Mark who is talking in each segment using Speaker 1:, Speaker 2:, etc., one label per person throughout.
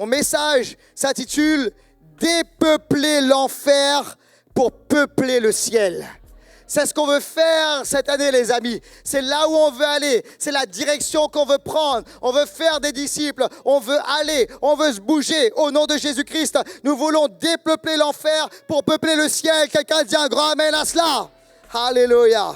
Speaker 1: Mon message s'intitule « Dépeupler l'enfer pour peupler le ciel ». C'est ce qu'on veut faire cette année, les amis. C'est là où on veut aller. C'est la direction qu'on veut prendre. On veut faire des disciples. On veut aller. On veut se bouger. Au nom de Jésus-Christ, nous voulons dépeupler l'enfer pour peupler le ciel. Quelqu'un dit un grand amen à cela. Alléluia.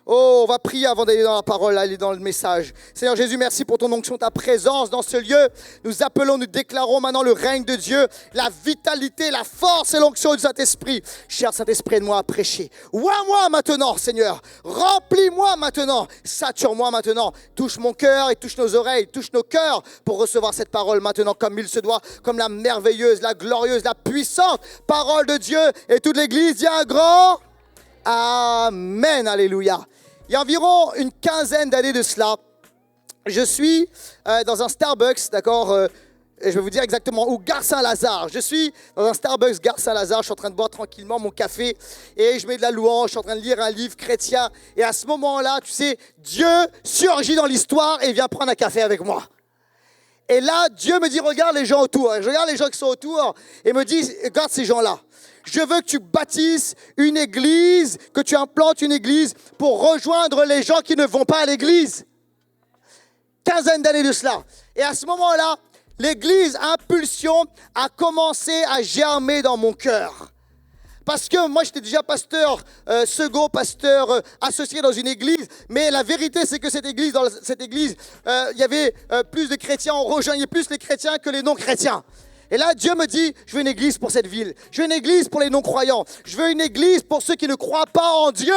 Speaker 1: Oh, on va prier avant d'aller dans la parole, aller dans le message. Seigneur Jésus, merci pour ton onction, ta présence dans ce lieu. Nous appelons, nous déclarons maintenant le règne de Dieu, la vitalité, la force et l'onction du Saint-Esprit. Cher Saint-Esprit, aide-moi à prêcher. Ouvre-moi maintenant, Seigneur. Remplis-moi maintenant. Sature-moi maintenant. Touche mon cœur et touche nos oreilles, touche nos cœurs pour recevoir cette parole maintenant comme il se doit, comme la merveilleuse, la glorieuse, la puissante parole de Dieu. Et toute l'Église dit un grand Amen. Alléluia. Il y a environ une quinzaine d'années de cela, je suis dans un Starbucks, d'accord, je vais vous dire exactement où, Gare Saint-Lazare. Je suis dans un Starbucks, Gare Saint-Lazare, je suis en train de boire tranquillement mon café et je mets de la louange, je suis en train de lire un livre chrétien. Et à ce moment-là, tu sais, Dieu surgit dans l'histoire et vient prendre un café avec moi. Et là, Dieu me dit, regarde les gens autour. Je regarde les gens qui sont autour et me dit, regarde ces gens-là. Je veux que tu bâtisses une église, que tu implantes une église pour rejoindre les gens qui ne vont pas à l'église. Quinzaine d'années de cela. Et à ce moment-là, l'église Impulsion a commencé à germer dans mon cœur. Parce que moi, j'étais déjà pasteur, second pasteur associé dans une église. Mais la vérité, c'est que dans cette église, il y avait plus de chrétiens. On rejoignait plus les chrétiens que les non-chrétiens. Et là, Dieu me dit, je veux une église pour cette ville. Je veux une église pour les non-croyants. Je veux une église pour ceux qui ne croient pas en Dieu.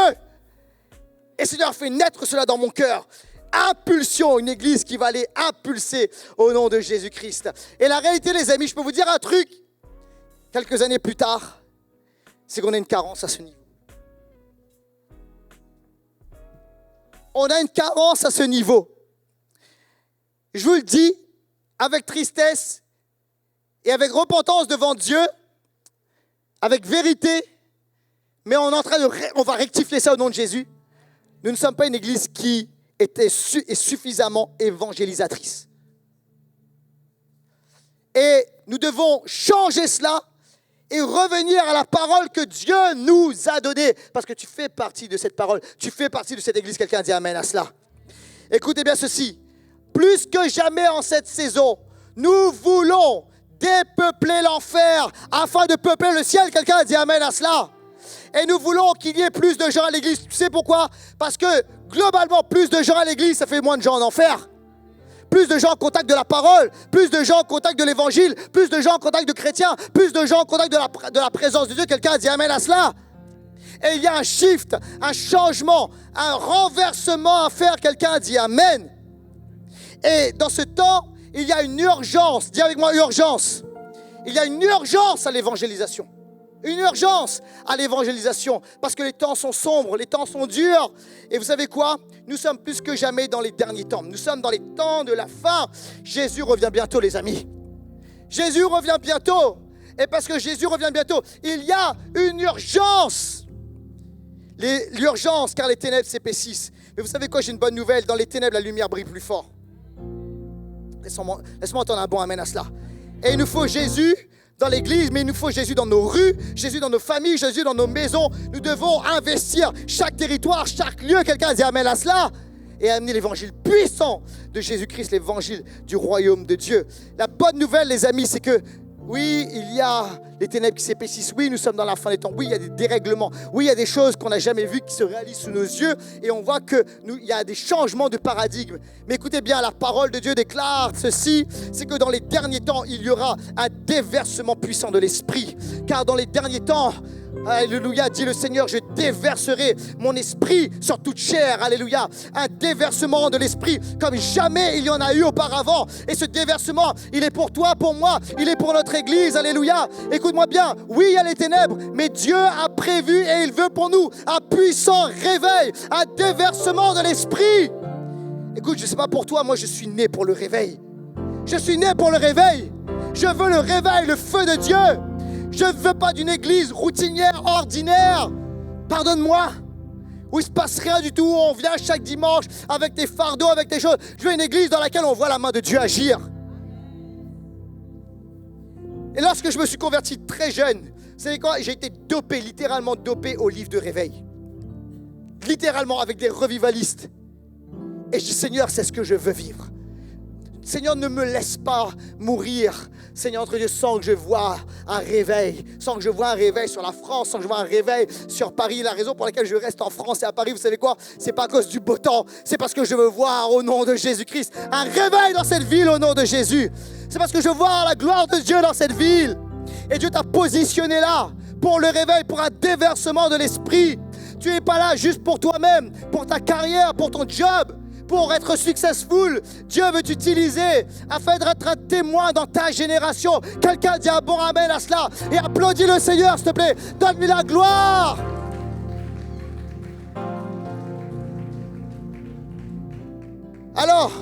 Speaker 1: Et Seigneur fait naître cela dans mon cœur. Impulsion, une église qui va aller impulser au nom de Jésus-Christ. Et la réalité, les amis, je peux vous dire un truc. Quelques années plus tard, c'est qu'on a une carence à ce niveau. On a une carence à ce niveau. Je vous le dis avec tristesse et avec repentance devant Dieu, avec vérité, mais on va rectifier ça au nom de Jésus. Nous ne sommes pas une église qui est suffisamment évangélisatrice. Et nous devons changer cela et revenir à la parole que Dieu nous a donnée. Parce que tu fais partie de cette parole, tu fais partie de cette église. Quelqu'un dit amen à cela. Écoutez bien ceci. Plus que jamais en cette saison, nous voulons dépeupler l'enfer afin de peupler le ciel. Quelqu'un a dit amen à cela. Et nous voulons qu'il y ait plus de gens à l'église. Tu sais pourquoi? Parce que globalement, plus de gens à l'église, ça fait moins de gens en enfer. Plus de gens en contact de la parole, plus de gens en contact de l'évangile, plus de gens en contact de chrétiens, plus de gens en contact de la présence de Dieu. Quelqu'un a dit amen à cela. Et il y a un shift, un changement, un renversement à faire. Quelqu'un a dit amen. Et dans ce temps, il y a une urgence. Dis avec moi, urgence. Il y a une urgence à l'évangélisation. Une urgence à l'évangélisation. Parce que les temps sont sombres, les temps sont durs. Et vous savez quoi? Nous sommes plus que jamais dans les derniers temps. Nous sommes dans les temps de la fin. Jésus revient bientôt, les amis. Jésus revient bientôt. Et parce que Jésus revient bientôt, il y a une urgence. L'urgence, car les ténèbres s'épaississent. Mais vous savez quoi? J'ai une bonne nouvelle. Dans les ténèbres, la lumière brille plus fort. Laisse-moi entendre un bon amen à cela. Et il nous faut Jésus dans l'église, mais il nous faut Jésus dans nos rues, Jésus dans nos familles, Jésus dans nos maisons. Nous devons investir chaque territoire, chaque lieu. Quelqu'un dit amen à cela. Et amener l'évangile puissant de Jésus-Christ, l'évangile du royaume de Dieu. La bonne nouvelle, les amis, c'est que oui, il y a les ténèbres qui s'épaississent. Oui, nous sommes dans la fin des temps. Oui, il y a des dérèglements. Oui, il y a des choses qu'on n'a jamais vues qui se réalisent sous nos yeux. Et on voit qu'il y a des changements de paradigme. Mais écoutez bien, la parole de Dieu déclare ceci, c'est que dans les derniers temps, il y aura un déversement puissant de l'esprit. Car dans les derniers temps, alléluia, dit le Seigneur, je déverserai mon esprit sur toute chair, alléluia. Un déversement de l'esprit comme jamais il y en a eu auparavant. Et ce déversement, il est pour toi, pour moi, il est pour notre église, alléluia. Écoute-moi bien, oui, il y a les ténèbres, mais Dieu a prévu et il veut pour nous un puissant réveil, un déversement de l'esprit. Écoute, je ne sais pas pour toi, moi je suis né pour le réveil. Je suis né pour le réveil. Je veux le réveil, le feu de Dieu. Je ne veux pas d'une église routinière, ordinaire. Pardonne-moi. Où il ne se passe rien du tout, où on vient chaque dimanche avec des fardeaux, avec des choses. Je veux une église dans laquelle on voit la main de Dieu agir. Et lorsque je me suis converti très jeune, vous savez quoi? J'ai été dopé, littéralement dopé au livre de réveil. Littéralement avec des revivalistes. Et je dis, Seigneur, c'est ce que je veux vivre. Seigneur, ne me laisse pas mourir, Seigneur, entre Dieu, sans que je vois un réveil, sans que je vois un réveil sur la France, sans que je vois un réveil sur Paris. La raison pour laquelle je reste en France et à Paris, vous savez quoi? C'est pas à cause du beau temps, c'est parce que je veux voir au nom de Jésus-Christ un réveil dans cette ville au nom de Jésus. C'est parce que je veux voir la gloire de Dieu dans cette ville. Et Dieu t'a positionné là pour le réveil, pour un déversement de l'esprit. Tu n'es pas là juste pour toi-même, pour ta carrière, pour ton job. Pour être successful, Dieu veut t'utiliser afin d'être un témoin dans ta génération. Quelqu'un dit un bon amen à cela et applaudis le Seigneur, s'il te plaît. Donne-lui la gloire. Alors,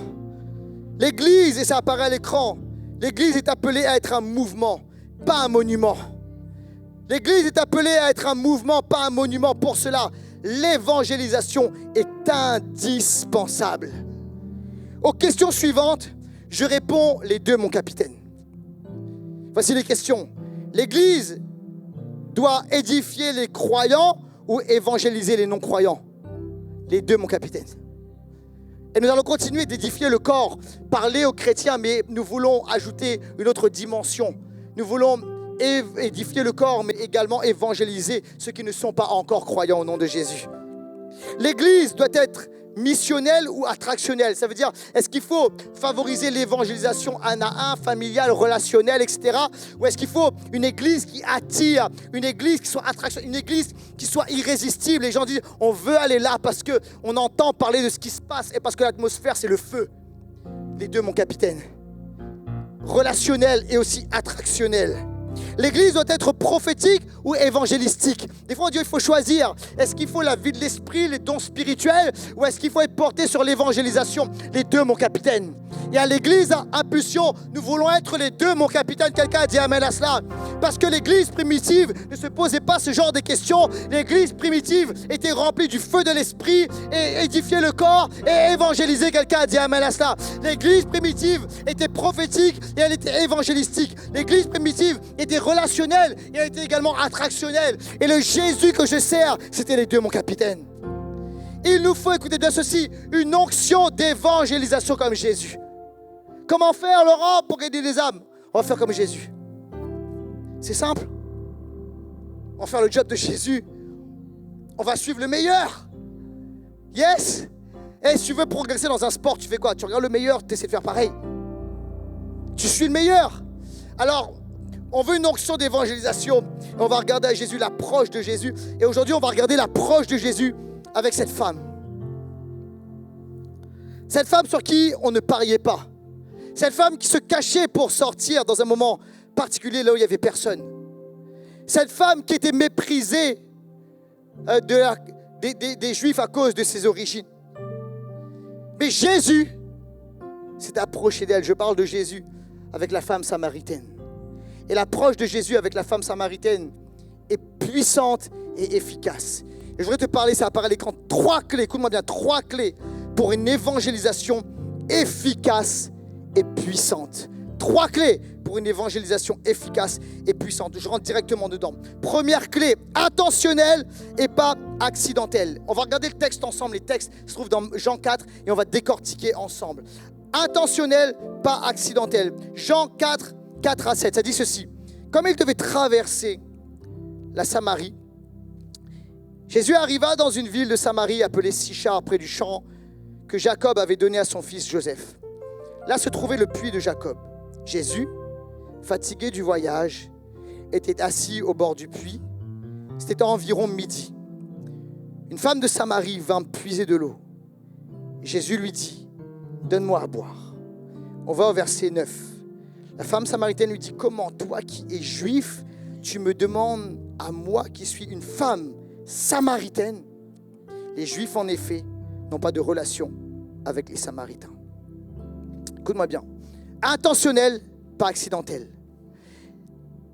Speaker 1: l'Église, et ça apparaît à l'écran, l'Église est appelée à être un mouvement, pas un monument. L'Église est appelée à être un mouvement, pas un monument. Pour cela, l'évangélisation est indispensable. Aux questions suivantes, je réponds les deux, mon capitaine. Voici les questions. L'Église doit édifier les croyants ou évangéliser les non-croyants? Les deux, mon capitaine. Et nous allons continuer d'édifier le corps, parler aux chrétiens, mais nous voulons ajouter une autre dimension. Nous voulons édifier le corps, mais également évangéliser ceux qui ne sont pas encore croyants au nom de Jésus. L'Église doit être missionnelle ou attractionnelle. Ça veut dire, est-ce qu'il faut favoriser l'évangélisation un à un, familiale, relationnelle, etc. Ou est-ce qu'il faut une Église qui attire, une Église qui soit attractionnelle, une Église qui soit irrésistible? Les gens disent, on veut aller là parce qu'on entend parler de ce qui se passe et parce que l'atmosphère, c'est le feu. Les deux, mon capitaine. Relationnelle et aussi attractionnelle. L'Église doit être prophétique ou évangélistique. Des fois, Dieu, il faut choisir. Est-ce qu'il faut la vie de l'esprit, les dons spirituels, ou est-ce qu'il faut être porté sur l'évangélisation? Les deux, mon capitaine. Et à l'Église, à Impulsion, nous voulons être les deux, mon capitaine. Quelqu'un a dit amen à cela. Parce que l'Église primitive ne se posait pas ce genre de questions. L'Église primitive était remplie du feu de l'esprit et édifiait le corps et évangélisait. Quelqu'un a dit amen à cela. L'Église primitive était prophétique et elle était évangélistique. L'Église primitive était relationnelle et elle était également attractionnelle. Et le Jésus que je sers, c'était les deux, mon capitaine. Il nous faut, écoutez bien ceci, une onction d'évangélisation comme Jésus. Comment faire, Laurent, pour gagner des âmes? On va faire comme Jésus. C'est simple. On va faire le job de Jésus. On va suivre le meilleur. Yes. Et si tu veux progresser dans un sport, tu fais quoi? Tu regardes le meilleur, tu essaies de faire pareil. Tu suis le meilleur. Alors, on veut une onction d'évangélisation. On va regarder à Jésus, l'approche de Jésus. Et aujourd'hui, on va regarder l'approche de Jésus avec cette femme. Cette femme sur qui on ne pariait pas. Cette femme qui se cachait pour sortir dans un moment particulier là où il n'y avait personne. Cette femme qui était méprisée des Juifs à cause de ses origines. Mais Jésus s'est approché d'elle. Je parle de Jésus avec la femme samaritaine. Et l'approche de Jésus avec la femme samaritaine est puissante et efficace. Et je voudrais te parler, ça apparaît à l'écran, 3 clés, écoute-moi bien, 3 clés pour une évangélisation efficace et puissante. 3 clés pour une évangélisation efficace et puissante. Je rentre directement dedans. Première clé, intentionnelle et pas accidentelle. On va regarder le texte ensemble. Les textes se trouvent dans Jean 4 et on va décortiquer ensemble. Intentionnelle, pas accidentelle. Jean 4, 4 à 7, ça dit ceci. Comme il devait traverser la Samarie, Jésus arriva dans une ville de Samarie appelée Sychar, près du champ que Jacob avait donné à son fils Joseph. Là se trouvait le puits de Jacob. Jésus, fatigué du voyage, était assis au bord du puits. C'était environ midi. Une femme de Samarie vint puiser de l'eau. Jésus lui dit, « Donne-moi à boire. » On va au verset 9. La femme samaritaine lui dit, « Comment, toi qui es juif, tu me demandes à moi qui suis une femme samaritaine ?» Les Juifs, en effet, n'ont pas de relation avec les Samaritains. Écoute-moi bien. Intentionnel, pas accidentel.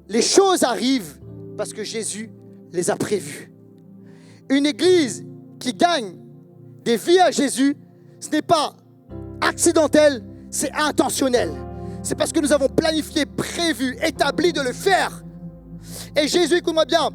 Speaker 1: Les choses arrivent parce que Jésus les a prévues. Une église qui gagne des vies à Jésus, ce n'est pas accidentel, c'est intentionnel. c'est parce que nous avons planifié, prévu, établi de le faire. Et Jésus, écoute-moi bien,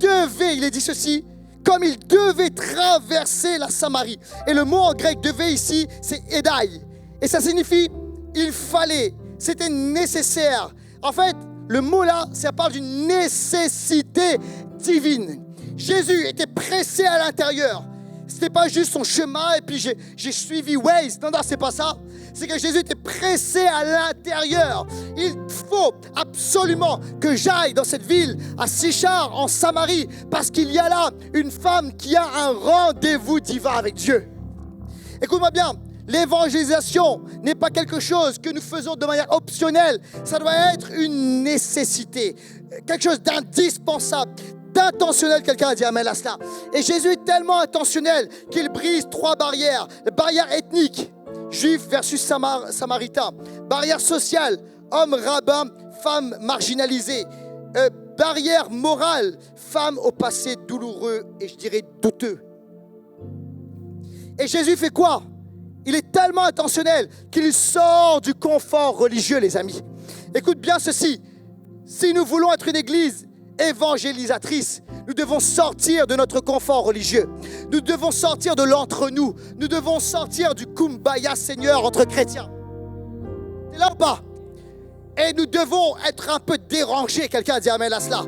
Speaker 1: il est dit ceci, comme il devait traverser la Samarie. Et le mot en grec devait ici, c'est édaï. Et ça signifie, il fallait, c'était nécessaire. En fait, le mot là, ça parle d'une nécessité divine. Jésus était pressé à l'intérieur. C'était pas juste son chemin et puis j'ai suivi Waze. Non, c'est pas ça. C'est que Jésus était pressé à l'intérieur. Il faut absolument que j'aille dans cette ville, à Sichar, en Samarie, parce qu'il y a là une femme qui a un rendez-vous divin avec Dieu. Écoute-moi bien, l'évangélisation n'est pas quelque chose que nous faisons de manière optionnelle. Ça doit être une nécessité, quelque chose d'indispensable, d'intentionnel. Quelqu'un a dit amen à cela. Et Jésus est tellement intentionnel qu'il brise 3 barrières. La barrière ethnique, juif versus samaritain. Barrière sociale, homme rabbin, femme marginalisée. Barrière morale, femme au passé douloureux et je dirais douteux. Et Jésus fait quoi? Il est tellement intentionnel qu'il sort du confort religieux, les amis. Écoute bien ceci. Si nous voulons être une église évangélisatrice, nous devons sortir de notre confort religieux. Nous devons sortir de l'entre-nous. Nous devons sortir du kumbaya Seigneur entre chrétiens. T'es là ou pas? Et nous devons être un peu dérangés. Quelqu'un a dit amen à cela.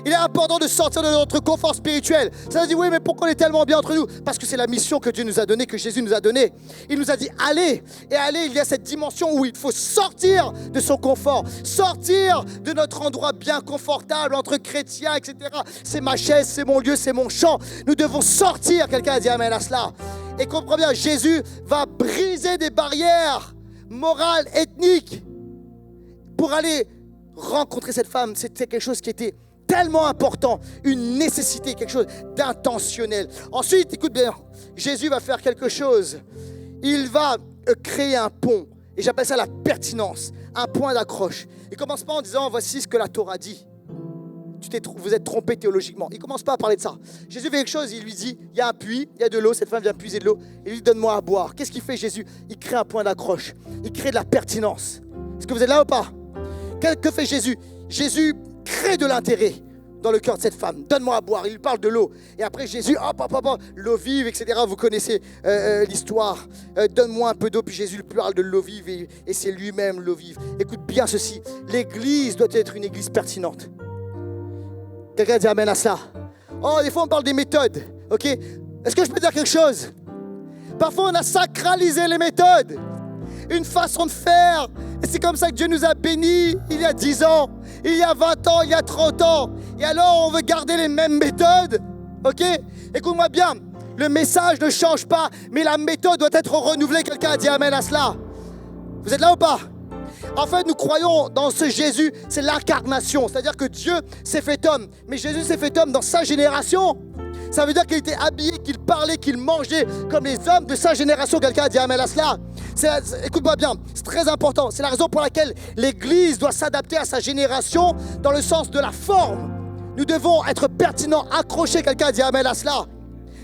Speaker 1: Il est important de sortir de notre confort spirituel. Ça veut dire, oui, mais pourquoi on est tellement bien entre nous? Parce que c'est la mission que Dieu nous a donnée, que Jésus nous a donnée. Il nous a dit, allez. Et allez, il y a cette dimension où il faut sortir de son confort, sortir de notre endroit bien confortable entre chrétiens, etc. C'est ma chaise, c'est mon lieu, c'est mon champ. Nous devons sortir. Quelqu'un a dit amen à cela. Et comprends bien, Jésus va briser des barrières morales, ethniques, pour aller rencontrer cette femme. C'était quelque chose qui était tellement important, une nécessité, quelque chose d'intentionnel. Ensuite, écoute bien, Jésus va faire quelque chose. Il va créer un pont. Et j'appelle ça la pertinence, un point d'accroche. Il ne commence pas en disant, voici ce que la Torah dit. Vous êtes trompé théologiquement. Il ne commence pas à parler de ça. Jésus fait quelque chose, il lui dit, il y a un puits, il y a de l'eau, cette femme vient puiser de l'eau. Il lui dit, donne-moi à boire. Qu'est-ce qu'il fait Jésus? Il crée un point d'accroche. Il crée de la pertinence. Est-ce que vous êtes là ou pas? Que fait Jésus? Jésus crée de l'intérêt dans le cœur de cette femme. Donne-moi à boire. Il lui parle de l'eau. Et après Jésus, l'eau vive, etc. Vous connaissez l'histoire. Donne-moi un peu d'eau. Puis Jésus lui parle de l'eau vive et c'est lui-même l'eau vive. Écoute bien ceci. L'église doit être une église pertinente. Quelqu'un dit amen à ça. Oh, des fois on parle des méthodes. Ok? Est-ce que je peux dire quelque chose? Parfois on a sacralisé les méthodes. Une façon de faire. Et c'est comme ça que Dieu nous a bénis il y a 10 ans, il y a 20 ans, il y a 30 ans. Et alors, on veut garder les mêmes méthodes. Ok? Écoute-moi bien, le message ne change pas, mais la méthode doit être renouvelée. Quelqu'un a dit amen à cela. Vous êtes là ou pas? En fait, nous croyons dans ce Jésus, c'est l'incarnation. C'est-à-dire que Dieu s'est fait homme. Mais Jésus s'est fait homme dans sa génération. Ça veut dire qu'il était habillé, qu'il parlait, qu'il mangeait comme les hommes de sa génération. Quelqu'un a dit amen à cela. Écoute-moi bien, c'est très important. C'est la raison pour laquelle l'Église doit s'adapter à sa génération dans le sens de la forme. Nous devons être pertinents, accrochés. Quelqu'un a dit amen à cela.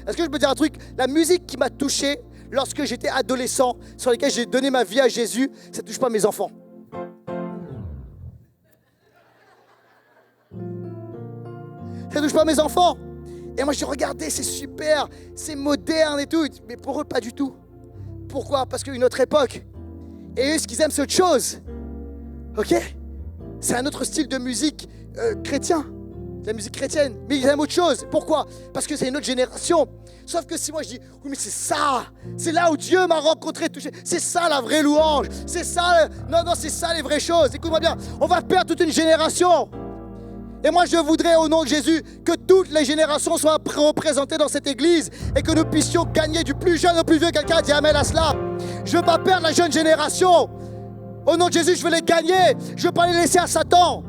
Speaker 1: Est-ce que je peux dire un truc? La musique qui m'a touché lorsque j'étais adolescent, sur laquelle j'ai donné ma vie à Jésus, ça ne touche pas mes enfants. Ça ne touche pas mes enfants. Et moi, je regardais, c'est super, c'est moderne et tout. Mais pour eux, pas du tout. Pourquoi? Parce qu'une autre époque. Et eux, ce qu'ils aiment, c'est autre chose. Ok? C'est un autre style de musique chrétien. La musique chrétienne. Mais ils aiment autre chose. Pourquoi? Parce que c'est une autre génération. Sauf que si moi, je dis, oui, mais c'est ça. C'est là où Dieu m'a rencontré, touché. C'est ça, la vraie louange. C'est ça. Non, c'est ça, les vraies choses. Écoute-moi bien. On va perdre toute une génération. Et moi, je voudrais, au nom de Jésus, que toutes les générations soient représentées dans cette église et que nous puissions gagner du plus jeune au plus vieux. Quelqu'un a dit amen à cela. Je ne veux pas perdre la jeune génération. Au nom de Jésus, je veux les gagner. Je ne veux pas les laisser à Satan.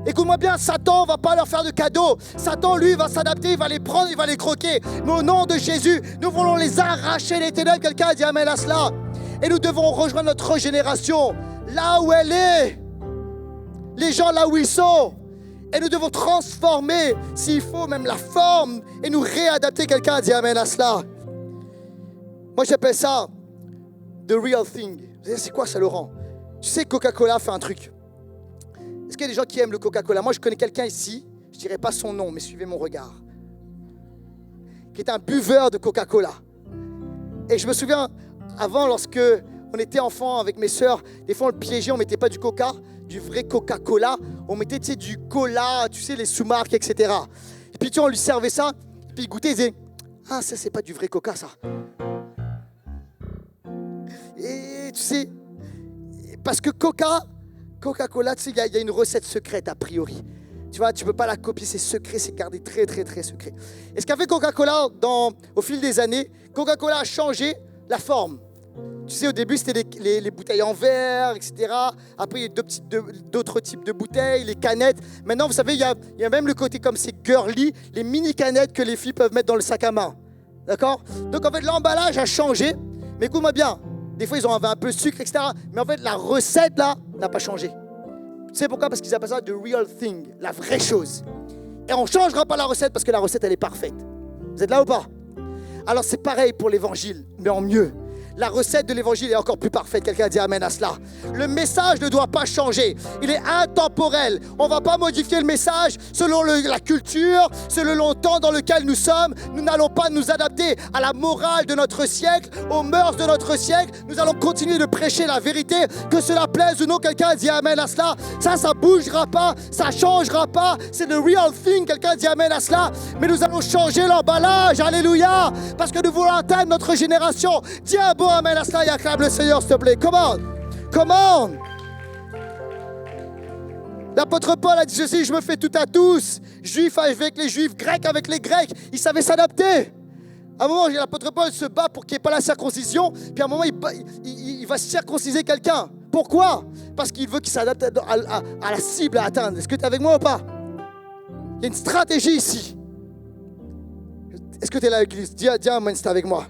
Speaker 1: Écoute-moi bien, Satan ne va pas leur faire de cadeaux. Satan, lui, va s'adapter, il va les prendre, il va les croquer. Mais au nom de Jésus, nous voulons les arracher les ténèbres. Quelqu'un a dit amen à cela. Et nous devons rejoindre notre génération là où elle est. Les gens là où ils sont. Et nous devons transformer, s'il faut, même la forme et nous réadapter. Quelqu'un a dit amen à cela. Moi, j'appelle ça the real thing. C'est quoi ça, Laurent? Tu sais, Coca-Cola fait un truc. Est-ce qu'il y a des gens qui aiment le Coca-Cola? Moi, je connais quelqu'un ici, je ne dirai pas son nom, mais suivez mon regard, qui est un buveur de Coca-Cola. Et je me souviens, avant, lorsque on était enfant avec mes sœurs, des fois on le piégeait, on ne mettait pas du Coca, du vrai Coca-Cola, on mettait du cola, tu sais, les sous-marques, etc. Et puis on lui servait ça, et puis il goûtait, il disait « Ah, ça, c'est pas du vrai Coca, ça. » Et tu sais, parce que Coca-Cola, tu sais, il y a une recette secrète a priori. Tu vois, tu ne peux pas la copier, c'est secret, c'est gardé très, très, très secret. Et ce qu'a fait Coca-Cola au fil des années, Coca-Cola a changé la forme. Tu sais, au début, c'était les bouteilles en verre, etc. Après, il y a d'autres types de bouteilles, les canettes. Maintenant, vous savez, il y a même le côté comme c'est girly, les mini-canettes que les filles peuvent mettre dans le sac à main. D'accord? Donc, en fait, l'emballage a changé. Mais écoute-moi bien, des fois, ils ont un peu de sucre, etc. Mais en fait, la recette, là, n'a pas changé. Tu sais pourquoi? Parce qu'ils appellent ça the real thing, la vraie chose. Et on ne changera pas la recette parce que la recette, elle est parfaite. Vous êtes là ou pas? Alors, c'est pareil pour l'évangile, mais en mieux. La recette de l'évangile est encore plus parfaite. Quelqu'un dit amen à cela. Le message ne doit pas changer. Il est intemporel. On ne va pas modifier le message selon la culture, selon le temps dans lequel nous sommes. Nous n'allons pas nous adapter à la morale de notre siècle, aux mœurs de notre siècle. Nous allons continuer de prêcher la vérité, que cela plaise ou non. Quelqu'un dit amen à cela. Ça ne bougera pas, ça ne changera pas. C'est the real thing. Quelqu'un dit amen à cela. Mais nous allons changer l'emballage. Alléluia. Parce que nous voulons atteindre notre génération. Dis un bon amen à cela et acclame le Seigneur, s'il te plaît. Come on. Come on. L'apôtre Paul a dit ceci: je me fais tout à tous, juifs avec les juifs, grecs avec les grecs. Il savait s'adapter. À un moment, l'apôtre Paul se bat pour qu'il n'y ait pas la circoncision, puis à un moment, il va circonciser quelqu'un. Pourquoi? Parce qu'il veut qu'il s'adapte à la cible à atteindre. Est-ce que tu es avec moi ou pas? Il y a une stratégie ici. Est-ce que tu es là à l'église? Dis amen si tu es avec moi.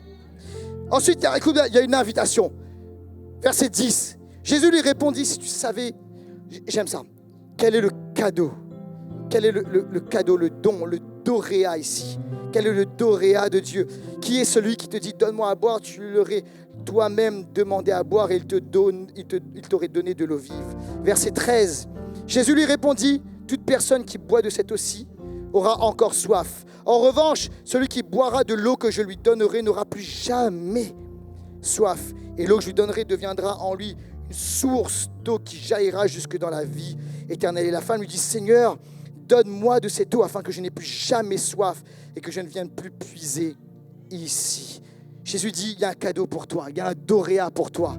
Speaker 1: Ensuite, écoute, il y a une invitation. Verset 10. Jésus lui répondit: si tu savais, j'aime ça. Quel est le cadeau? Quel est le cadeau, le don, le doréa ici? Quel est le doréa de Dieu? Qui est celui qui te dit donne-moi à boire? Tu lui aurais toi-même demandé à boire et il t'aurait donné de l'eau vive. Verset 13. Jésus lui répondit: toute personne qui boit de cette eau-ci aura encore soif. En revanche, celui qui boira de l'eau que je lui donnerai n'aura plus jamais soif. Et l'eau que je lui donnerai deviendra en lui une source d'eau qui jaillira jusque dans la vie éternelle. Et la femme lui dit: Seigneur, donne-moi de cette eau afin que je n'ai plus jamais soif et que je ne vienne plus puiser ici. Jésus dit: il y a un cadeau pour toi, il y a un doréa pour toi.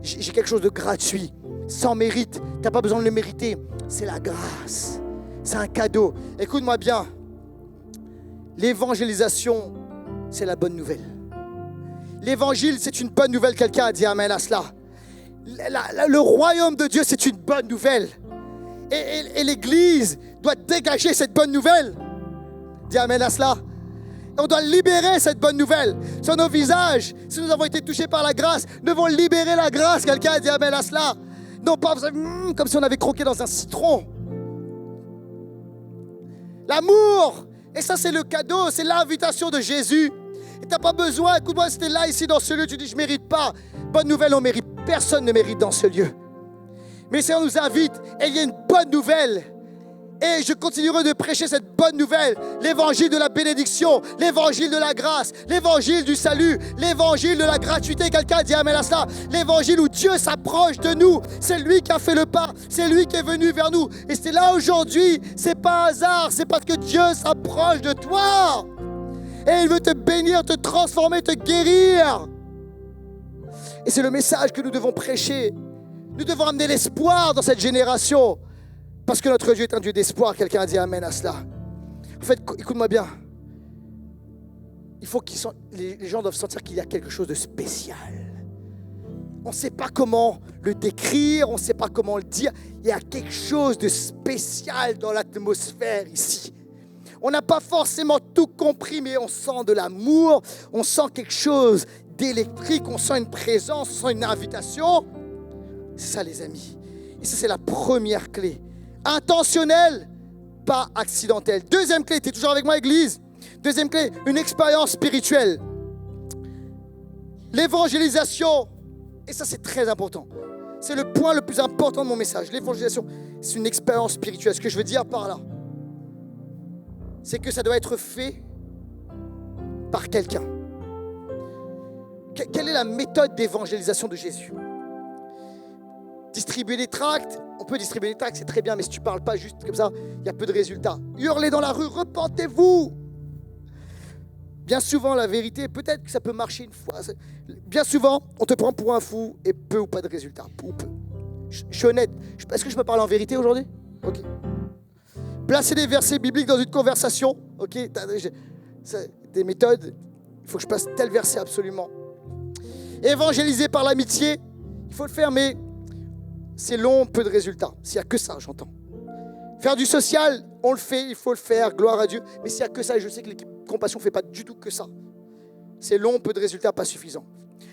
Speaker 1: J'ai quelque chose de gratuit, sans mérite. Tu n'as pas besoin de le mériter. C'est la grâce. C'est un cadeau. Écoute-moi bien. L'évangélisation, c'est la bonne nouvelle. L'évangile, c'est une bonne nouvelle. Quelqu'un a dit amen à cela. Le royaume de Dieu, c'est une bonne nouvelle. Et l'Église doit dégager cette bonne nouvelle. Dis amen à cela. On doit libérer cette bonne nouvelle. Sur nos visages, si nous avons été touchés par la grâce, nous devons libérer la grâce. Quelqu'un a dit amen à cela. Non pas comme si on avait croqué dans un citron. L'amour. Et ça, c'est le cadeau, c'est l'invitation de Jésus. Et tu n'as pas besoin, écoute-moi, si tu es là, ici, dans ce lieu, tu dis, je ne mérite pas. Bonne nouvelle, on mérite. Personne ne mérite dans ce lieu. Mais le Seigneur nous invite, et il y a une bonne nouvelle. Et je continuerai de prêcher cette bonne nouvelle. L'évangile de la bénédiction, l'évangile de la grâce, l'évangile du salut, l'évangile de la gratuité. Quelqu'un dit amen à cela. L'évangile où Dieu s'approche de nous. C'est lui qui a fait le pas. C'est lui qui est venu vers nous. Et c'est là aujourd'hui. C'est pas un hasard. C'est parce que Dieu s'approche de toi. Et il veut te bénir, te transformer, te guérir. Et c'est le message que nous devons prêcher. Nous devons amener l'espoir dans cette génération. Parce que notre Dieu est un Dieu d'espoir. Quelqu'un a dit amen à cela. En fait, écoute-moi bien. Il faut les gens doivent sentir qu'il y a quelque chose de spécial. On ne sait pas comment le décrire, on ne sait pas comment le dire. Il y a quelque chose de spécial dans l'atmosphère ici. On n'a pas forcément tout compris, mais on sent de l'amour, on sent quelque chose d'électrique, on sent une présence, on sent une invitation. C'est ça, les amis. Et ça, c'est la première clé. Intentionnel, pas accidentel. Deuxième clé, tu es toujours avec moi, Église? Deuxième clé, une expérience spirituelle. L'évangélisation, et ça c'est très important, C'est le point le plus important de mon message. L'évangélisation, c'est une expérience spirituelle. Ce que je veux dire par là, c'est que ça doit être fait par quelqu'un. Quelle est la méthode d'évangélisation de Jésus? Distribuer des tracts, on peut distribuer des tracts, c'est très bien, mais si tu ne parles pas juste comme ça, il y a peu de résultats. Hurler dans la rue, repentez-vous. Bien souvent, la vérité, peut-être que ça peut marcher une fois. Bien souvent, on te prend pour un fou et peu ou pas de résultats. Ou peu. Je suis honnête. Est-ce que je peux parler en vérité aujourd'hui? Ok. Placer des versets bibliques dans une conversation. Ok. Des méthodes. Il faut que je place tel verset absolument. Évangéliser par l'amitié. Il faut le faire, mais c'est long, peu de résultats. S'il n'y a que ça, j'entends. Faire du social, on le fait, il faut le faire, gloire à Dieu. Mais s'il n'y a que ça, et je sais que l'équipe Compassion ne fait pas du tout que ça. C'est long, peu de résultats, pas suffisant.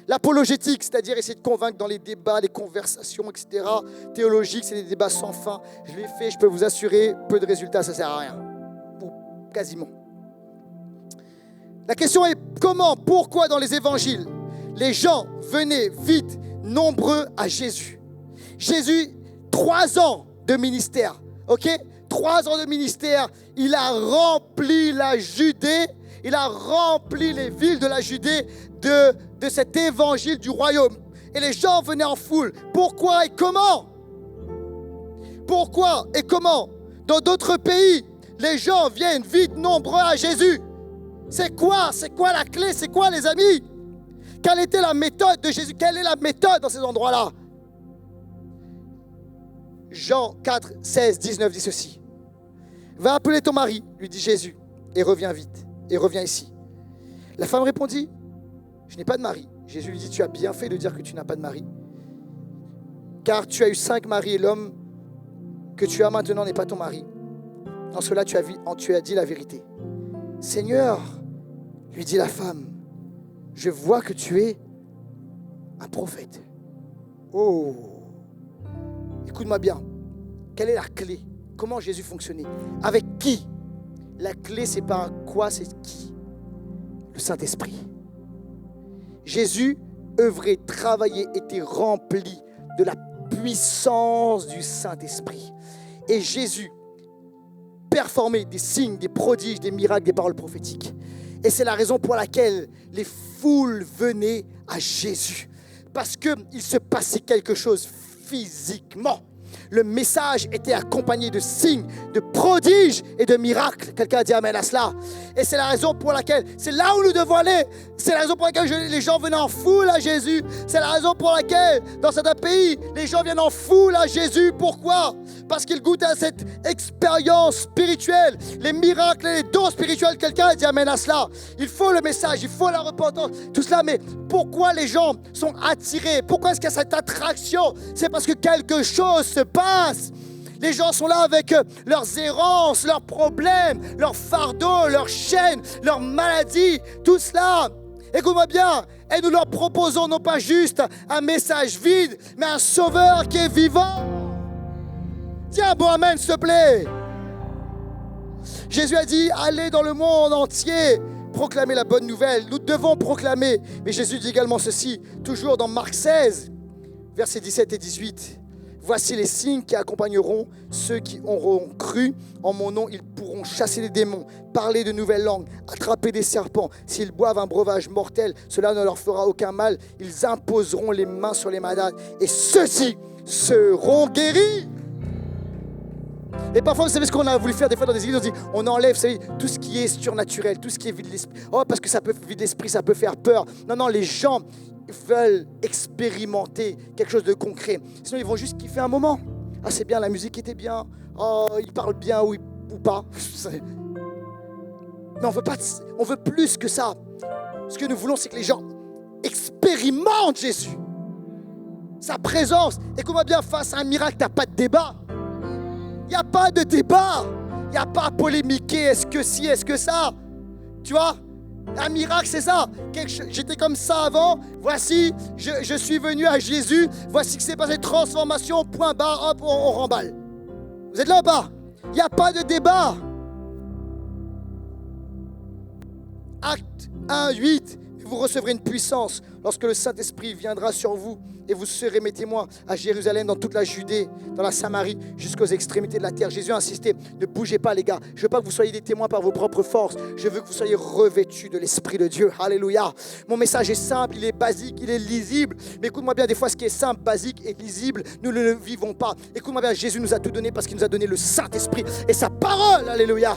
Speaker 1: L'apologétique, c'est-à-dire essayer de convaincre dans les débats, les conversations, etc. Théologique, c'est des débats sans fin. Je l'ai fait, je peux vous assurer, peu de résultats, ça ne sert à rien. Ou quasiment. La question est comment, pourquoi dans les évangiles, les gens venaient vite, nombreux à Jésus. Jésus, 3 ans de ministère, ok? 3 ans de ministère, il a rempli la Judée, il a rempli les villes de la Judée de cet évangile du royaume. Et les gens venaient en foule. Pourquoi et comment? Pourquoi et comment? Dans d'autres pays, les gens viennent vite nombreux à Jésus. C'est quoi? C'est quoi la clé? C'est quoi, les amis? Quelle était la méthode de Jésus? Quelle est la méthode dans ces endroits-là? Jean 4, 16, 19 dit ceci. Va appeler ton mari, lui dit Jésus, et reviens vite, et reviens ici. La femme répondit, je n'ai pas de mari. Jésus lui dit, tu as bien fait de dire que tu n'as pas de mari, car tu as eu 5 maris et l'homme que tu as maintenant n'est pas ton mari. En cela, tu as dit la vérité. Seigneur, lui dit la femme, je vois que tu es un prophète. Oh, écoute-moi bien, quelle est la clé? Comment Jésus fonctionnait? Avec qui? La clé, c'est pas quoi, c'est qui? Le Saint-Esprit. Jésus œuvrait, travaillait, était rempli de la puissance du Saint-Esprit. Et Jésus performait des signes, des prodiges, des miracles, des paroles prophétiques. Et c'est la raison pour laquelle les foules venaient à Jésus. Parce qu'il se passait quelque chose physiquement. Le message était accompagné de signes, de prodiges et de miracles. Quelqu'un a dit amen à cela. Et c'est la raison pour laquelle, c'est là où nous devons aller. C'est la raison pour laquelle les gens venaient en foule à Jésus. C'est la raison pour laquelle, dans certains pays, les gens viennent en foule à Jésus. Pourquoi? Parce qu'ils goûtent à cette expérience spirituelle, les miracles et les dons spirituels. Quelqu'un a dit amen à cela. Il faut le message, il faut la repentance, tout cela. Mais pourquoi les gens sont attirés? Pourquoi est-ce qu'il y a cette attraction? C'est parce que quelque chose se passe. Les gens sont là avec leurs errances, leurs problèmes, leurs fardeaux, leurs chaînes, leurs maladies, tout cela. Écoute-moi bien, et nous leur proposons non pas juste un message vide, mais un sauveur qui est vivant. Dis un bon amen, s'il te plaît. Jésus a dit, allez dans le monde entier, proclamer la bonne nouvelle. Nous devons proclamer. Mais Jésus dit également ceci, toujours dans Marc 16, versets 17 et 18. Voici les signes qui accompagneront ceux qui auront cru. En mon nom, ils pourront chasser les démons, parler de nouvelles langues, attraper des serpents. S'ils boivent un breuvage mortel, cela ne leur fera aucun mal. Ils imposeront les mains sur les malades et ceux-ci seront guéris. Et parfois, vous savez ce qu'on a voulu faire des fois dans des églises, on dit, on enlève, vous savez, tout ce qui est surnaturel, tout ce qui est vide l'esprit. Oh, parce que ça peut vider l'esprit, ça peut faire peur. Non, les gens veulent expérimenter quelque chose de concret. Sinon, ils vont juste kiffer un moment. Ah, c'est bien, la musique était bien. Oh, ils parlent bien ou pas. Non, on veut plus que ça. Ce que nous voulons, c'est que les gens expérimentent Jésus. Sa présence. Écoute-moi bien, face à un miracle, tu n'as pas de débat. Il n'y a pas de débat. Il n'y a pas à polémiquer. Est-ce que si, est-ce que ça? Tu vois? Un miracle, c'est ça. J'étais comme ça avant. Voici, je suis venu à Jésus. Voici que c'est passé. Transformation, point barre, hop, on remballe. Vous êtes là ou pas? Il n'y a pas de débat. Acte 1, 8. vous recevrez une puissance lorsque le Saint-Esprit viendra sur vous et vous serez mes témoins à Jérusalem, dans toute la Judée, dans la Samarie, jusqu'aux extrémités de la terre. Jésus a insisté, ne bougez pas les gars. Je ne veux pas que vous soyez des témoins par vos propres forces. Je veux que vous soyez revêtus de l'Esprit de Dieu. Alléluia. Mon message est simple, il est basique, il est lisible. Mais écoute-moi bien, des fois ce qui est simple, basique et lisible, nous ne le vivons pas. Écoute-moi bien, Jésus nous a tout donné parce qu'il nous a donné le Saint-Esprit et sa parole. Alléluia.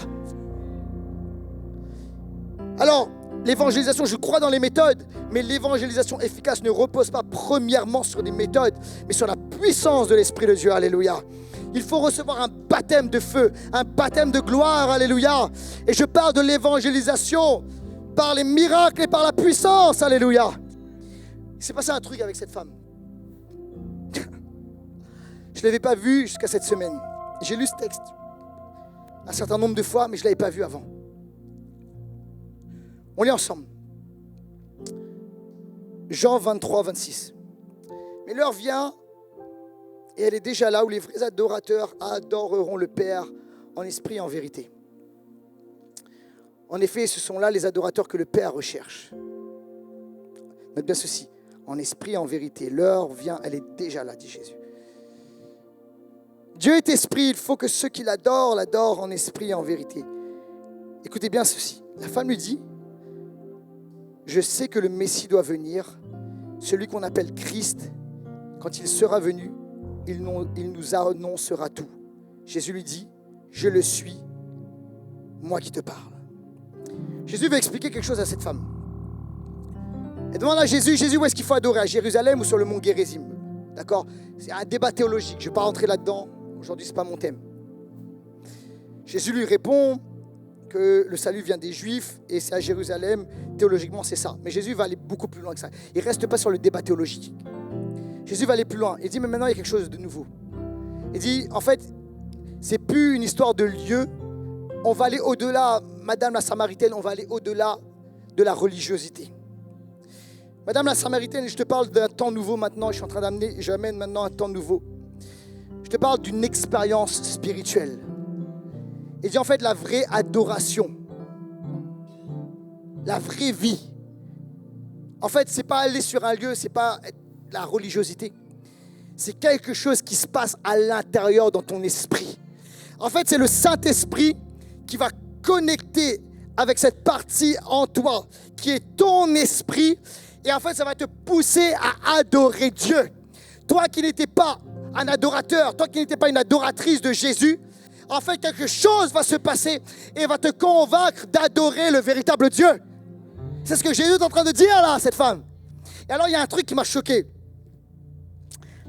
Speaker 1: Alors, l'évangélisation, je crois dans les méthodes, mais l'évangélisation efficace ne repose pas premièrement sur des méthodes, mais sur la puissance de l'Esprit de Dieu. Alléluia. Il faut recevoir un baptême de feu, un baptême de gloire. Alléluia. Et je parle de l'évangélisation par les miracles et par la puissance. Alléluia. Il s'est passé un truc avec cette femme. Je ne l'avais pas vue jusqu'à cette semaine. J'ai lu ce texte un certain nombre de fois, mais je ne l'avais pas vu avant. On lit ensemble. Jean 23, 26. Mais l'heure vient, et elle est déjà là, où les vrais adorateurs adoreront le Père en esprit et en vérité. En effet, ce sont là les adorateurs que le Père recherche. Note bien ceci. En esprit et en vérité. L'heure vient, elle est déjà là, dit Jésus. Dieu est esprit, il faut que ceux qui l'adorent en esprit et en vérité. Écoutez bien ceci. La femme lui dit, je sais que le Messie doit venir, celui qu'on appelle Christ. Quand il sera venu, il nous annoncera tout. Jésus lui dit, je le suis, moi qui te parle. Jésus va expliquer quelque chose à cette femme. Elle demande à Jésus, où est-ce qu'il faut adorer, à Jérusalem ou sur le mont Gérizim? D'accord? C'est un débat théologique, je ne vais pas rentrer là-dedans. Aujourd'hui, ce n'est pas mon thème. Jésus lui répond que le salut vient des Juifs et c'est à Jérusalem. Théologiquement, c'est ça. Mais Jésus va aller beaucoup plus loin que ça. Il ne reste pas sur le débat théologique. Jésus va aller plus loin. Il dit, mais maintenant, il y a quelque chose de nouveau. Il dit, en fait, c'est plus une histoire de lieu. On va aller au-delà, Madame la Samaritaine, on va aller au-delà de la religiosité. Madame la Samaritaine, je te parle d'un temps nouveau maintenant. J'amène maintenant un temps nouveau. Je te parle d'une expérience spirituelle. Il dit en fait la vraie adoration, la vraie vie. En fait, c'est pas aller sur un lieu, c'est pas la religiosité. C'est quelque chose qui se passe à l'intérieur dans ton esprit. En fait, c'est le Saint-Esprit qui va connecter avec cette partie en toi qui est ton esprit. Et en fait, ça va te pousser à adorer Dieu. Toi qui n'étais pas un adorateur, toi qui n'étais pas une adoratrice de Jésus, en fait, quelque chose va se passer et va te convaincre d'adorer le véritable Dieu. C'est ce que Jésus est en train de dire là, cette femme. Et alors, il y a un truc qui m'a choqué.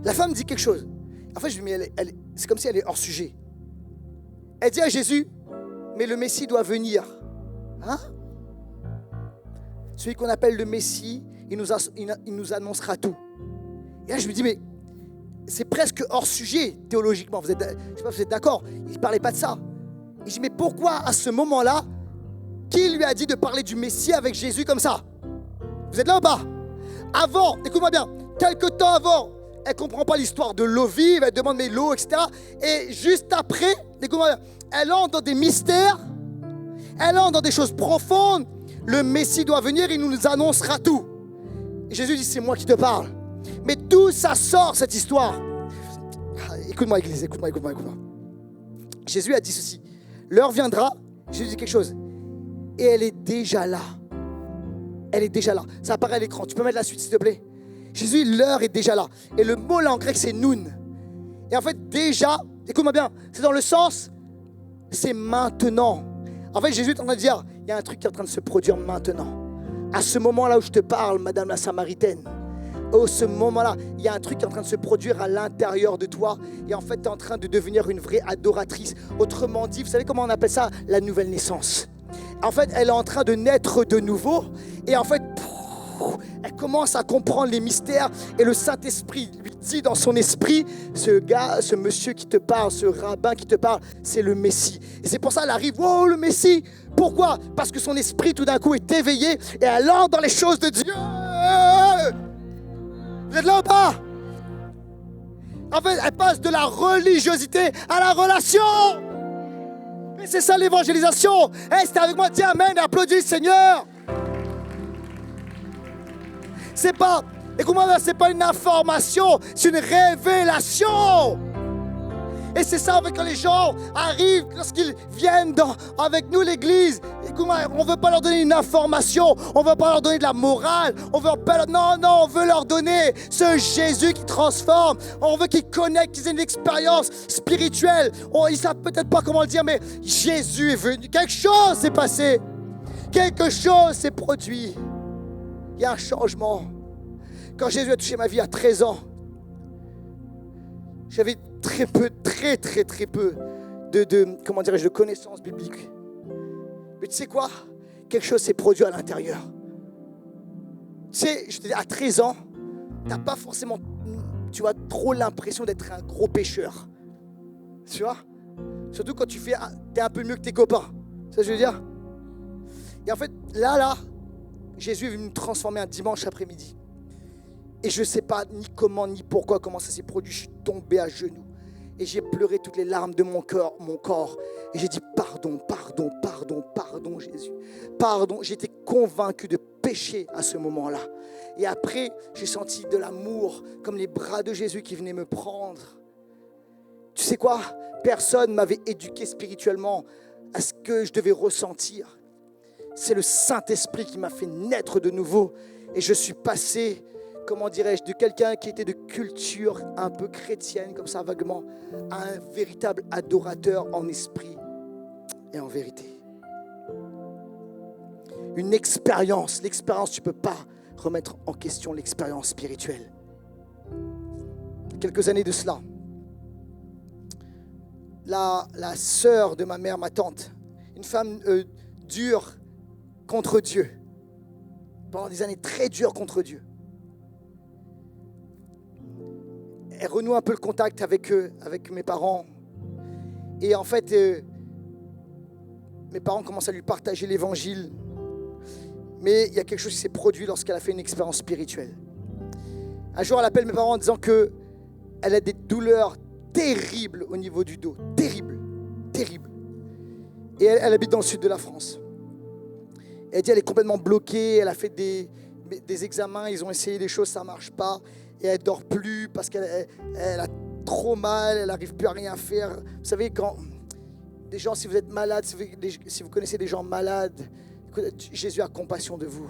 Speaker 1: La femme dit quelque chose. En fait, je me dis, mais c'est comme si elle est hors sujet. Elle dit à Jésus, mais le Messie doit venir. Hein? Celui qu'on appelle le Messie, il nous annoncera tout. Et là, je me dis, mais c'est presque hors sujet théologiquement. Je ne sais pas si vous êtes d'accord. Il ne parlait pas de ça. Et je dis, mais pourquoi à ce moment-là, qui lui a dit de parler du Messie avec Jésus comme ça? Vous êtes là ou pas? Avant, écoute-moi bien, quelque temps avant, elle ne comprend pas l'histoire de l'eau vive, elle demande mais l'eau, etc. Et juste après, écoute-moi bien, elle entre dans des mystères, elle entre dans des choses profondes. Le Messie doit venir, il nous annoncera tout. Et Jésus dit, c'est moi qui te parle. Mais d'où ça sort cette histoire? Écoute-moi, Église, écoute-moi. Jésus a dit ceci. L'heure viendra, Jésus dit quelque chose. Et elle est déjà là. Elle est déjà là. Ça apparaît à l'écran. Tu peux mettre la suite, s'il te plaît? Jésus, l'heure est déjà là. Et le mot là en grec, c'est noun. Et en fait, déjà, écoute-moi bien, c'est dans le sens, c'est maintenant. En fait, Jésus est en train de dire, il y a un truc qui est en train de se produire maintenant. À ce moment-là où je te parle, Madame la Samaritaine, à ce moment-là, il y a un truc qui est en train de se produire à l'intérieur de toi. Et en fait, tu es en train de devenir une vraie adoratrice. Autrement dit, vous savez comment on appelle ça? La nouvelle naissance. En fait, elle est en train de naître de nouveau. Et en fait, elle commence à comprendre les mystères. Et le Saint-Esprit lui dit dans son esprit, ce gars, ce monsieur qui te parle, ce rabbin qui te parle, c'est le Messie. Et c'est pour ça qu'elle arrive, oh le Messie. Pourquoi? Parce que son esprit tout d'un coup est éveillé et elle entre dans les choses de Dieu. Vous êtes là ou pas? En fait, elle passe de la religiosité à la relation. Et c'est ça l'évangélisation. Hey, c'était avec moi, dis amen et applaudis le Seigneur. C'est pas, écoute-moi, c'est pas une information, c'est une révélation. Et c'est ça, quand les gens arrivent, lorsqu'ils viennent avec nous, l'église, écoute-moi, on ne veut pas leur donner une information, on ne veut pas leur donner de la morale, on veut leur donner ce Jésus qui transforme, on veut qu'ils connectent, qu'ils aient une expérience spirituelle. Ils ne savent peut-être pas comment le dire, mais Jésus est venu, quelque chose s'est passé, quelque chose s'est produit. Il y a un changement. Quand Jésus a touché ma vie à 13 ans, j'avais très peu de connaissances bibliques. Mais tu sais quoi? Quelque chose s'est produit à l'intérieur. Tu sais, je te dis, à 13 ans, tu n'as pas forcément, tu as trop l'impression d'être un gros pécheur. Tu vois? Surtout quand tu es un peu mieux que tes copains. C'est ce que je veux dire? Et en fait, là, Jésus est venu me transformer un dimanche après-midi. Et je ne sais pas ni comment, ni pourquoi, comment ça s'est produit. Je suis tombé à genoux. Et j'ai pleuré toutes les larmes de mon corps. Et j'ai dit pardon, Jésus. Pardon. J'étais convaincu de pécher à ce moment-là. Et après, j'ai senti de l'amour, comme les bras de Jésus qui venaient me prendre. Tu sais quoi? Personne ne m'avait éduqué spirituellement à ce que je devais ressentir. C'est le Saint-Esprit qui m'a fait naître de nouveau. Et je suis passé, comment dirais-je, de quelqu'un qui était de culture un peu chrétienne, comme ça vaguement, à un véritable adorateur en esprit et en vérité. Une expérience. L'expérience, tu ne peux pas remettre en question l'expérience spirituelle. Quelques années de cela, la sœur de ma mère, ma tante, une femme dure contre Dieu, pendant des années très dures contre Dieu. Elle renoue un peu le contact avec eux, avec mes parents. Et en fait, mes parents commencent à lui partager l'évangile. Mais il y a quelque chose qui s'est produit lorsqu'elle a fait une expérience spirituelle. Un jour, elle appelle mes parents en disant qu'elle a des douleurs terribles au niveau du dos. Terribles. Et elle habite dans le sud de la France. Et elle dit qu'elle est complètement bloquée. Elle a fait des examens. Ils ont essayé des choses, ça ne marche pas. Et elle ne dort plus parce qu'elle a trop mal. Elle n'arrive plus à rien faire. Vous savez, quand des gens, si vous êtes malade, si vous connaissez des gens malades, Jésus a compassion de vous.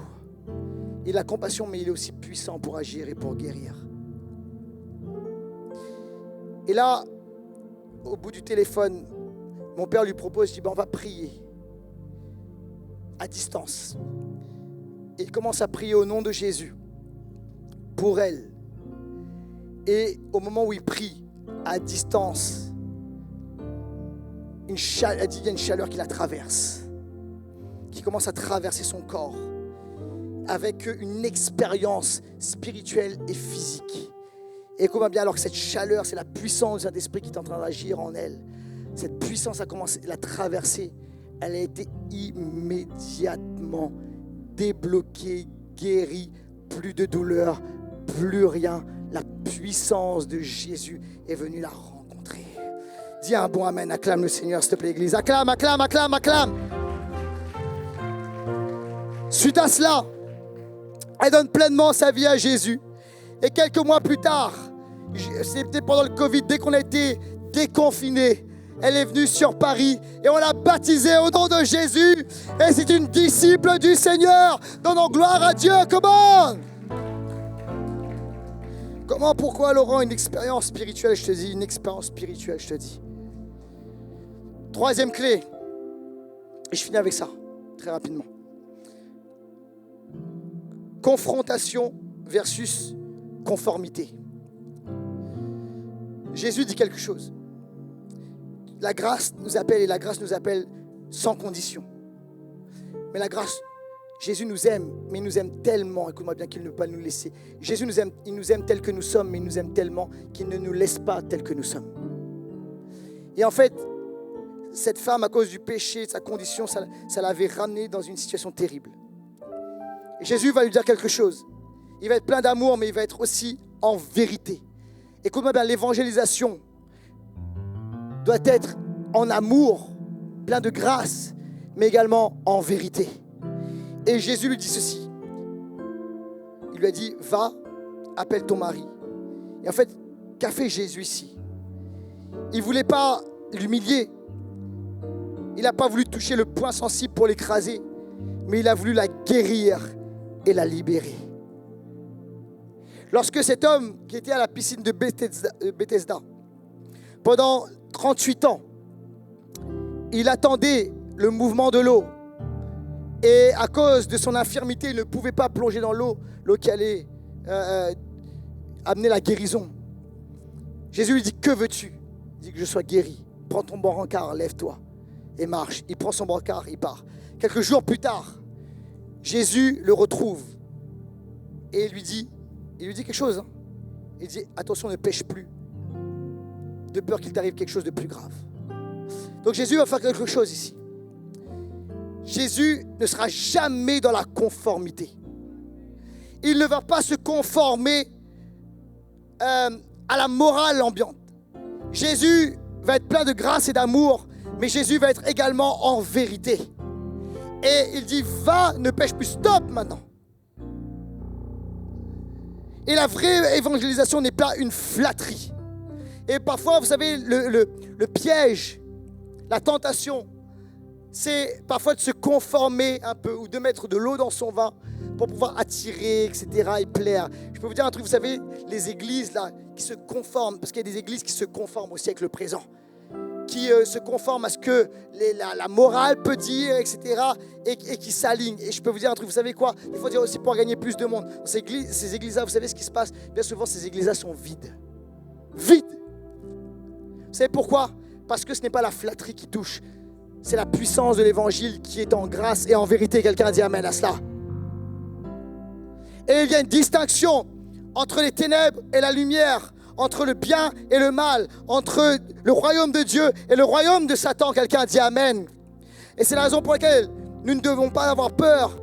Speaker 1: Il a compassion, mais il est aussi puissant pour agir et pour guérir. Et là, au bout du téléphone, mon père lui propose, il dit, on va prier à distance. Et il commence à prier au nom de Jésus pour elle. Et au moment où il prie à distance, elle dit qu'il y a une chaleur qui la traverse, qui commence à traverser son corps avec une expérience spirituelle et physique. Et comment bien, alors que cette chaleur, c'est la puissance du Saint-Esprit qui est en train d'agir en elle. Cette puissance a commencé à la traverser. Elle a été immédiatement débloquée, guérie. Plus de douleur, plus rien. La puissance de Jésus est venue la rencontrer. Dis un bon amen, acclame le Seigneur, s'il te plaît, Église. Acclame. Suite à cela, elle donne pleinement sa vie à Jésus. Et quelques mois plus tard, c'était pendant le Covid, dès qu'on a été déconfinés, elle est venue sur Paris et on l'a baptisée au nom de Jésus. Et c'est une disciple du Seigneur. Donnons gloire à Dieu. Comment, pourquoi, Laurent, une expérience spirituelle, je te dis. Une expérience spirituelle, je te dis. Troisième clé. Et je finis avec ça, très rapidement. Confrontation versus conformité. Jésus dit quelque chose. La grâce nous appelle et la grâce nous appelle sans condition. Mais la grâce, Jésus nous aime, mais il nous aime tellement, écoute-moi bien, qu'il ne peut pas nous laisser. Jésus nous aime, il nous aime tel que nous sommes, mais il nous aime tellement qu'il ne nous laisse pas tel que nous sommes. Et en fait, cette femme, à cause du péché, de sa condition, ça l'avait ramenée dans une situation terrible. Et Jésus va lui dire quelque chose. Il va être plein d'amour, mais il va être aussi en vérité. Écoute-moi bien, l'évangélisation doit être en amour, plein de grâce, mais également en vérité. Et Jésus lui dit ceci. lui a dit, va, appelle ton mari. Et en fait, qu'a fait Jésus ici? Il ne voulait pas l'humilier. Il n'a pas voulu toucher le point sensible pour l'écraser, mais il a voulu la guérir et la libérer. Lorsque cet homme qui était à la piscine de Bethesda, pendant 38 ans, il attendait le mouvement de l'eau. Et à cause de son infirmité, il ne pouvait pas plonger dans l'eau qui allait amener la guérison. Jésus lui dit, que veux-tu? Il dit que je sois guéri. Prends ton brancard, lève-toi et marche. Il prend son brancard, il part. Quelques jours plus tard, Jésus le retrouve et il lui dit quelque chose. Il dit, attention, ne pêche plus, de peur qu'il t'arrive quelque chose de plus grave. Donc Jésus va faire quelque chose ici. Jésus ne sera jamais dans la conformité. Il ne va pas se conformer à la morale ambiante. Jésus va être plein de grâce et d'amour, mais Jésus va être également en vérité. Et il dit, va, ne pêche plus, stop maintenant. Et la vraie évangélisation n'est pas une flatterie. Et parfois, vous savez, le piège, la tentation, c'est parfois de se conformer un peu ou de mettre de l'eau dans son vin pour pouvoir attirer, etc. et plaire. Je peux vous dire un truc, vous savez, les églises là, qui se conforment, parce qu'il y a des églises qui se conforment au siècle présent, qui se conforment à ce que la morale peut dire, etc. et qui s'alignent. Et je peux vous dire un truc, vous savez quoi? Il faut dire aussi pour gagner plus de monde. Dans ces églises-là, vous savez ce qui se passe? Bien souvent, ces églises-là sont vides. Vides. Vous savez pourquoi? Parce que ce n'est pas la flatterie qui touche. C'est la puissance de l'évangile qui est en grâce et en vérité. Quelqu'un dit amen à cela. Et il y a une distinction entre les ténèbres et la lumière, entre le bien et le mal, entre le royaume de Dieu et le royaume de Satan. Quelqu'un dit amen. Et c'est la raison pour laquelle nous ne devons pas avoir peur,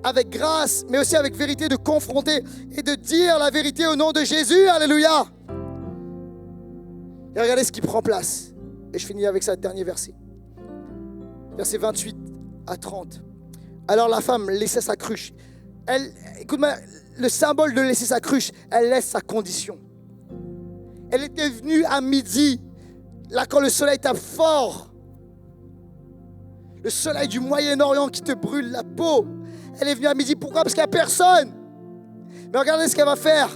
Speaker 1: avec grâce, mais aussi avec vérité, de confronter et de dire la vérité au nom de Jésus. Alléluia. Et regardez ce qui prend place. Et je finis avec ça, dernier verset. Versets 28 à 30. Alors la femme laissait sa cruche. Écoute-moi, le symbole de laisser sa cruche, elle laisse sa condition. Elle était venue à midi, là quand le soleil tape fort. Le soleil du Moyen-Orient qui te brûle la peau. Elle est venue à midi, pourquoi? Parce qu'il n'y a personne. Mais regardez ce qu'elle va faire.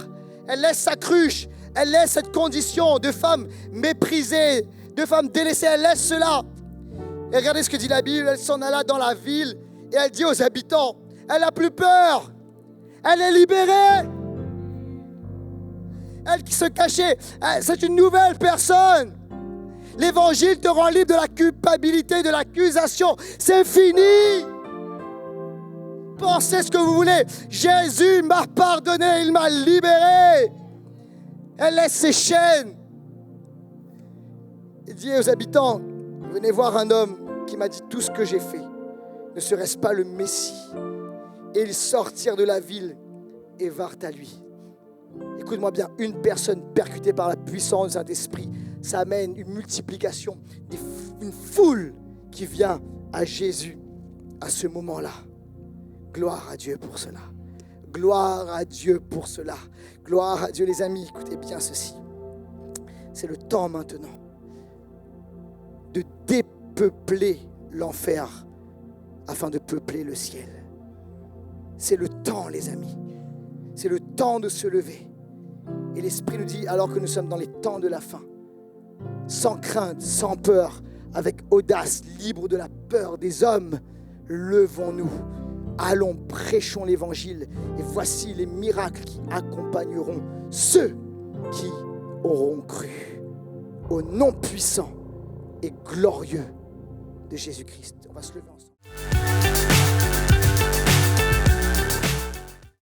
Speaker 1: Elle laisse sa cruche, elle laisse cette condition de femme méprisée, de femme délaissée, elle laisse cela. Et regardez ce que dit la Bible, elle s'en alla dans la ville et elle dit aux habitants, elle n'a plus peur, elle est libérée. Elle qui se cachait, c'est une nouvelle personne. L'évangile te rend libre de la culpabilité, de l'accusation. C'est fini. Pensez ce que vous voulez. Jésus m'a pardonné, il m'a libéré. Elle laisse ses chaînes. Il dit aux habitants, venez voir un homme qui m'a dit tout ce que j'ai fait. Ne serait-ce pas le Messie? Et ils sortirent de la ville et vinrent à lui. Écoute-moi bien, une personne percutée par la puissance du Saint-Esprit, ça amène une multiplication, une foule qui vient à Jésus à ce moment-là. Gloire à Dieu pour cela. Gloire à Dieu pour cela. Gloire à Dieu, les amis, écoutez bien ceci. C'est le temps maintenant de dépeupler l'enfer afin de peupler le ciel. C'est le temps, les amis. C'est le temps de se lever. Et l'Esprit nous dit, alors que nous sommes dans les temps de la fin, sans crainte, sans peur, avec audace, libre de la peur des hommes, levons-nous, allons, prêchons l'Évangile. Et voici les miracles qui accompagneront ceux qui auront cru. Au nom puissant et glorieux de Jésus-Christ. On va se lever ensemble.